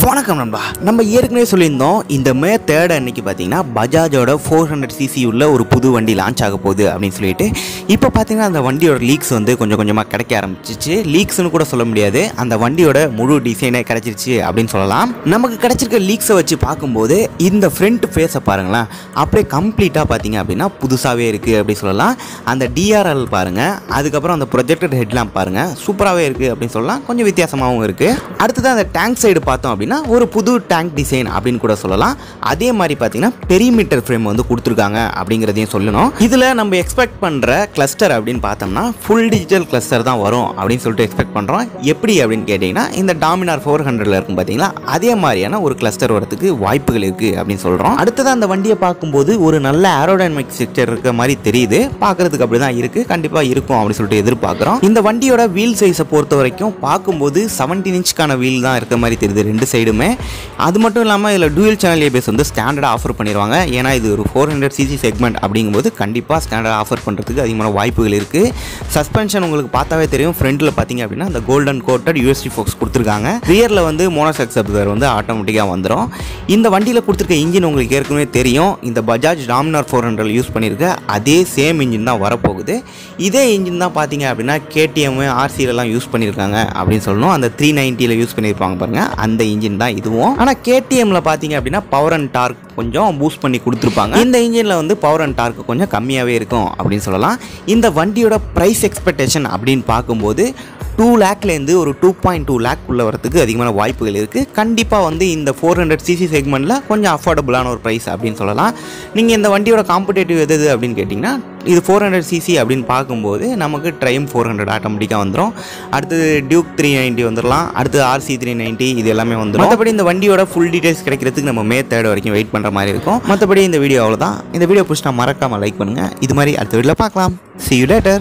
வணக்கம் நண்பா. நம்ம ஏற்கனவே சொல்லியிருந்தோம் இந்த மே 3 அன்னைக்கு பார்த்தீங்கன்னா பஜாஜோட 400cc உள்ள ஒரு புது வண்டி லான்ச் ஆக போகுது அப்படின்னு சொல்லிட்டு இப்போ பார்த்தீங்கன்னா அந்த வண்டியோட லீக்ஸ் வந்து கொஞ்சம் கொஞ்சமாக கிடைக்க ஆரம்பிச்சிச்சு. லீக்ஸ்னு கூட சொல்ல முடியாது, அந்த வண்டியோட முழு டிசைனே கிடைச்சிருச்சு அப்படின்னு சொல்லலாம். நமக்கு கிடைச்சிருக்க லீக்ஸை வச்சு பார்க்கும்போது இந்த ஃப்ரண்ட் ஃபேஸை பாருங்களேன், அப்படியே கம்ப்ளீட்டாக பார்த்தீங்க அப்படின்னா புதுசாகவே இருக்குது அப்படின்னு சொல்லலாம். அந்த டிஆர்எல் பாருங்கள், அதுக்கப்புறம் அந்த ப்ரொஜெக்டட் ஹெட்லாம்ப் பாருங்கள், சூப்பராகவே இருக்குது அப்படின்னு சொல்லலாம். கொஞ்சம் வித்தியாசமாகவும் இருக்குது. அடுத்தது அந்த டேங்க் சைடு பார்த்தோம் அப்படின்னா ஒரு புது டேங்க் டிசைன் அப்படின்னு கூட சொல்லலாம். அதே மாதிரி பார்த்தீங்கன்னா பெரிமீட்டர் ஃப்ரேம் வந்து கொடுத்துருக்காங்க அப்படிங்கிறதையும் சொல்லணும். இதில் நம்ம எக்ஸ்பெக்ட் பண்ணுற கிளஸ்டர் அப்படின்னு பார்த்தோம்னா ஃபுல் டிஜிட்டல் கிளஸ்டர் தான் வரும் அப்படின்னு சொல்லிட்டு எக்ஸ்பெக்ட் பண்ணுறோம். எப்படி அப்படின்னு கேட்டிங்கன்னா இந்த டாமினார் 400 இருக்கும் பார்த்தீங்களா, அதே மாதிரியான ஒரு கிளஸ்டர் வரதுக்கு வாய்ப்புகள் இருக்குது அப்படின்னு சொல்கிறோம். அடுத்தது அந்த வண்டியை பார்க்கும்போது ஒரு நல்ல ஏரோடைனமிக் ஸ்ட்ரக்சர் இருக்க மாதிரி தெரியுது. பார்க்குறதுக்கு அப்படி தான் இருக்குது, கண்டிப்பாக இருக்கும் அப்படின்னு சொல்லிட்டு எதிர்பார்க்குறோம். இந்த வண்டியோட வீல் சைஸை பொறுத்த வரைக்கும் பார்க்கும்போது 17 இன்ச்சுக்கான வீல் தான் இருக்க மாதிரி தெரியுது ரெண்டு சைடுமே. அது மட்டும் இல்லாமல் இதில் டூயல் சேனல் ஏபிஎஸ் வந்து ஸ்டாண்டர்டாக ஆஃபர் பண்ணிடுவாங்க. ஏன்னா இது ஒரு 400cc செக்மெண்ட் அப்படிங்கும்போது கண்டிப்பாக ஸ்டாண்டர்டாக ஆஃபர் பண்ணுறதுக்கு அதிகமான வாய்ப்புகள் இருக்குது. சஸ்பென்ஷன் உங்களுக்கு பார்த்தாவே தெரியும், ஃப்ரண்ட்டில் பார்த்தீங்க அப்படின்னா அந்த கோல்டன் கோட்டட் யூஎஸ்டி ஃபோக்ஸ் கொடுத்துருக்காங்க. ரியரில் வந்து மோனோஷாக் அப்சர்வர் வந்து ஆட்டோமேட்டிக்காக வந்துடும். இந்த வண்டியில் கொடுத்துருக்க இன்ஜின் உங்களுக்கு ஏற்கனவே தெரியும், இந்த பஜாஜ் டாமினார் 400 யூஸ் பண்ணியிருக்க அதே சேம் இன்ஜின் தான் வரப்போகுது. இதே இன்ஜின் தான் பார்த்தீங்க அப்படின்னா கேடிஎம் ஆர்சிலெலாம் யூஸ் பண்ணியிருக்காங்க அப்படின்னு சொல்லணும். அந்த 390 யூஸ் பண்ணியிருப்பாங்க பாருங்கள், அந்த இன்ஜின் தான் இதுவும். ஆனால் கேடிஎம்ல பார்த்தீங்க அப்படின்னா பவர் அண்ட் டார்க் கொஞ்சம் பூஸ்ட் பண்ணி கொடுத்துருப்பாங்க. இந்த இன்ஜினில் வந்து பவர் அண்ட் டார்க் கொஞ்சம் கம்மியாகவே இருக்கும் அப்படின்னு சொல்லலாம். இந்த வண்டியோட ப்ரைஸ் எக்ஸ்பெக்டேஷன் அப்படின்னு பார்க்கும்போது 2 லேக்லேருந்து ஒரு 2.2 லேக் உள்ள வரதுக்கு அதிகமான வாய்ப்புகள் இருக்குது. கண்டிப்பாக வந்து இந்த 400cc செக்மெண்ட்டில் கொஞ்சம் அஃபோர்டபுளான ஒரு ப்ரைஸ் அப்படின்னு சொல்லலாம். நீங்கள் இந்த வண்டியோட காம்படேட்டிவ் எது அப்படின்னு கேட்டிங்கன்னா இது 400cc அப்படின்னு பார்க்கும்போது நமக்கு ட்ரையம்ஃப் 400 ஆட்டோமேட்டிக்காக வந்துடும். அடுத்தது டியூக் 390 வந்துடலாம். அடுத்து ஆர்சி 390 இது எல்லாமே வந்துடும். மற்றபடி இந்த வண்டியோட ஃபுல் டீடைல்ஸ் கிடைக்கிறதுக்கு நம்ம மே 3 வரைக்கும் வெயிட் பண்ணுற மாதிரி இருக்கும். மற்றபடி இந்த வீடியோ அவ்வளோதான். இந்த வீடியோ பிடிச்சினா மறக்காமல் லைக் பண்ணுங்கள். இது மாதிரி அடுத்த வீடியோவில் பார்க்கலாம். See you later.